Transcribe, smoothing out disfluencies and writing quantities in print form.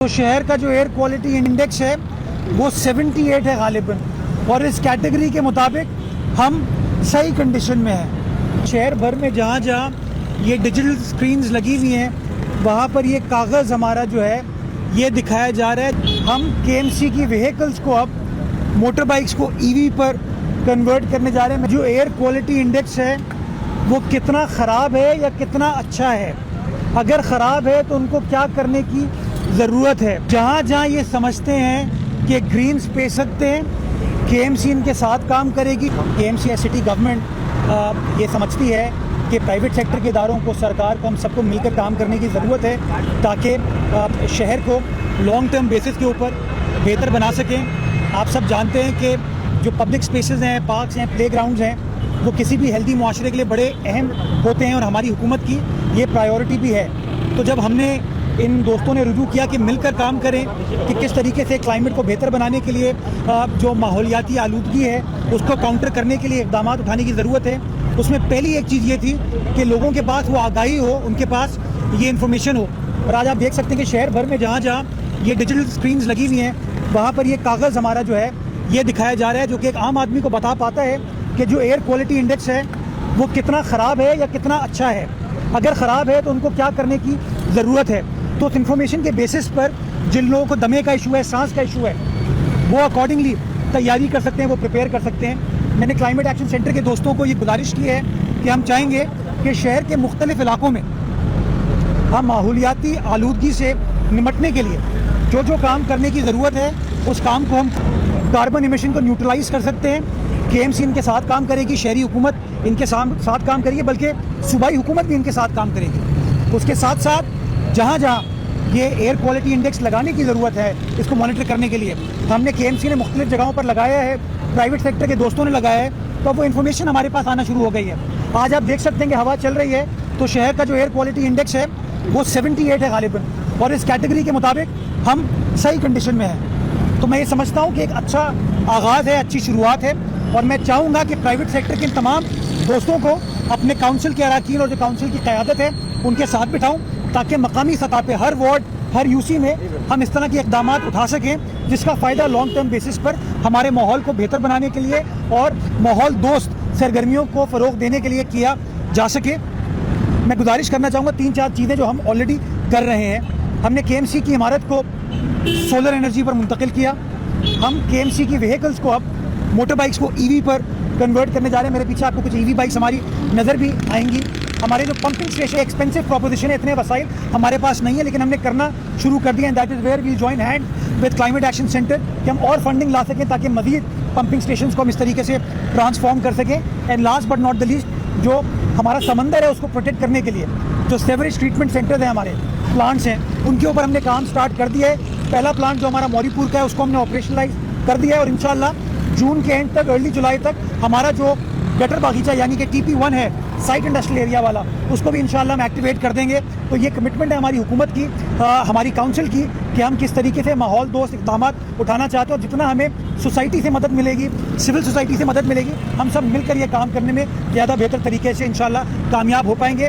تو شہر کا جو ایئر کوالٹی انڈیکس ہے وہ 78 ہے غالباً، اور اس کیٹیگری کے مطابق ہم صحیح کنڈیشن میں ہیں۔ شہر بھر میں جہاں جہاں یہ ڈیجیٹل سکرینز لگی ہوئی ہیں وہاں پر یہ کاغذ ہمارا جو ہے یہ دکھایا جا رہا ہے۔ ہم KMC کی وہیکلز کو اب موٹر بائکس کو EV پر کنورٹ کرنے جا رہے ہیں۔ جو ایئر کوالٹی انڈیکس ہے وہ کتنا خراب ہے یا کتنا اچھا ہے، اگر خراب ہے تو ان کو کیا کرنے کی ضرورت ہے۔ جہاں جہاں یہ سمجھتے ہیں کہ گرین اسپیس سکتے ہیں، KMC ان کے ساتھ کام کرے گی۔ KMC سٹی گورنمنٹ یہ سمجھتی ہے کہ پرائیویٹ سیکٹر کے اداروں کو، سرکار کو، ہم سب کو مل کر کام کرنے کی ضرورت ہے تاکہ شہر کو لانگ ٹرم بیسس کے اوپر بہتر بنا سکیں۔ آپ سب جانتے ہیں کہ جو پبلک اسپیسز ہیں، پارکس ہیں، پلے گراؤنڈز ہیں، وہ کسی بھی ہیلدی معاشرے کے لیے بڑے اہم ہوتے ہیں، اور ہماری حکومت کی یہ پرائیورٹی بھی ہے۔ تو جب ہم نے ان دوستوں نے رجوع کیا کہ مل کر کام کریں کہ کس طریقے سے کلائمیٹ کو بہتر بنانے کے لیے جو ماحولیاتی آلودگی ہے اس کو کاؤنٹر کرنے کے لیے اقدامات اٹھانے کی ضرورت ہے، اس میں پہلی ایک چیز یہ تھی کہ لوگوں کے پاس وہ آگاہی ہو، ان کے پاس یہ انفارمیشن ہو۔ اور آج آپ دیکھ سکتے ہیں کہ شہر بھر میں جہاں جہاں یہ ڈیجیٹل سکرینز لگی ہوئی ہیں وہاں پر یہ کاغذ ہمارا جو ہے یہ دکھایا جا رہا ہے، جو کہ ایک عام آدمی کو بتا پاتا ہے کہ جو ایئر کوالٹی انڈیکس ہے وہ کتنا خراب ہے یا کتنا اچھا ہے، اگر خراب ہے تو ان کو کیا کرنے کی ضرورت ہے۔ تو اس انفارمیشن کے بیسس پر جن لوگوں کو دمے کا ایشو ہے، سانس کا ایشو ہے، وہ اکارڈنگلی تیاری کر سکتے ہیں، وہ پریپیئر کر سکتے ہیں۔ میں نے کلائمیٹ ایکشن سینٹر کے دوستوں کو یہ گزارش کی ہے کہ ہم چاہیں گے کہ شہر کے مختلف علاقوں میں ہم ماحولیاتی آلودگی سے نمٹنے کے لیے جو جو کام کرنے کی ضرورت ہے اس کام کو ہم کاربن ایمیشن کو نیوٹرلائز کر سکتے ہیں۔ KMC ان کے ساتھ کام کرے گی، شہری حکومت ان کے ساتھ کام کرے گی، بلکہ صوبائی حکومت بھی ان کے ساتھ کام کرے گی۔ اس کے ساتھ ساتھ جہاں جہاں یہ ایئر کوالٹی انڈیکس لگانے کی ضرورت ہے اس کو مانیٹر کرنے کے لیے ہم نے KMC نے مختلف جگہوں پر لگایا ہے، پرائیویٹ سیکٹر کے دوستوں نے لگایا ہے، تو وہ انفارمیشن ہمارے پاس آنا شروع ہو گئی ہے۔ آج آپ دیکھ سکتے ہیں کہ ہوا چل رہی ہے تو شہر کا جو ایئر کوالٹی انڈیکس ہے وہ 78 ہے غالباً، اور اس کیٹیگری کے مطابق ہم صحیح کنڈیشن میں ہیں۔ تو میں یہ سمجھتا ہوں کہ ایک اچھا آغاز ہے، اچھی شروعات ہے، اور میں چاہوں گا کہ پرائیویٹ سیکٹر کے تمام دوستوں کو اپنے کونسل کے اراکین اور جو کونسل کی قیادت ہے ان کے ساتھ بٹھاؤں تاکہ مقامی سطح پہ ہر وارڈ، ہر UC میں ہم اس طرح کے اقدامات اٹھا سکیں جس کا فائدہ لانگ ٹرم بیسس پر ہمارے ماحول کو بہتر بنانے کے لیے اور ماحول دوست سرگرمیوں کو فروغ دینے کے لیے کیا جا سکے۔ میں گزارش کرنا چاہوں گا 3-4 چیزیں جو ہم آلریڈی کر رہے ہیں۔ ہم نے KMC کی عمارت کو سولر انرجی پر منتقل کیا، ہم KMC کی وہیکلز کو اب موٹر بائکس کو EV پر کنورٹ کرنے جا رہے ہیں۔ میرے پیچھے آپ کو کچھ EV بائکس ہماری نظر بھی آئیں گی۔ ہمارے جو پمپنگ اسٹیشن ایکسپینسو پروپوزیشن ہے، اتنے وسائل ہمارے پاس نہیں ہے، لیکن ہم نے کرنا شروع کر دیا ہے۔ That is where we join hand with climate action centre کہ ہم اور فنڈنگ لا سکیں تاکہ مزید پمپنگ اسٹیشنس کو ہم اس طریقے سے ٹرانسفارم کر سکیں۔ And last but not the least, جو ہمارا سمندر ہے اس کو پروٹیکٹ کرنے کے لیے جو سیوریج ٹریٹمنٹ سینٹرز ہیں، ہمارے پلانٹس ہیں، ان کے اوپر ہم نے کام سٹارٹ کر دیا ہے۔ پہلا پلانٹ جو ہمارا موری پور کا ہے اس کو ہم نے آپریشنلائز کر دیا ہے، اور انشاءاللہ جون کے اینڈ تک، ارلی جولائی تک ہمارا جو گٹر باغیچہ یعنی کہ TP1 ہے، سائٹ انڈسٹریل ایریا والا، اس کو بھی انشاءاللہ ہم ایکٹیویٹ کر دیں گے۔ تو یہ کمٹمنٹ ہے ہماری حکومت کی، ہماری کونسل کی، کہ ہم کس طریقے سے ماحول دوست اقدامات اٹھانا چاہتے ہیں، اور جتنا ہمیں سوسائٹی سے مدد ملے گی، سول سوسائٹی سے مدد ملے گی، ہم سب مل کر یہ کام کرنے میں زیادہ بہتر طریقے سے انشاءاللہ کامیاب ہو پائیں گے۔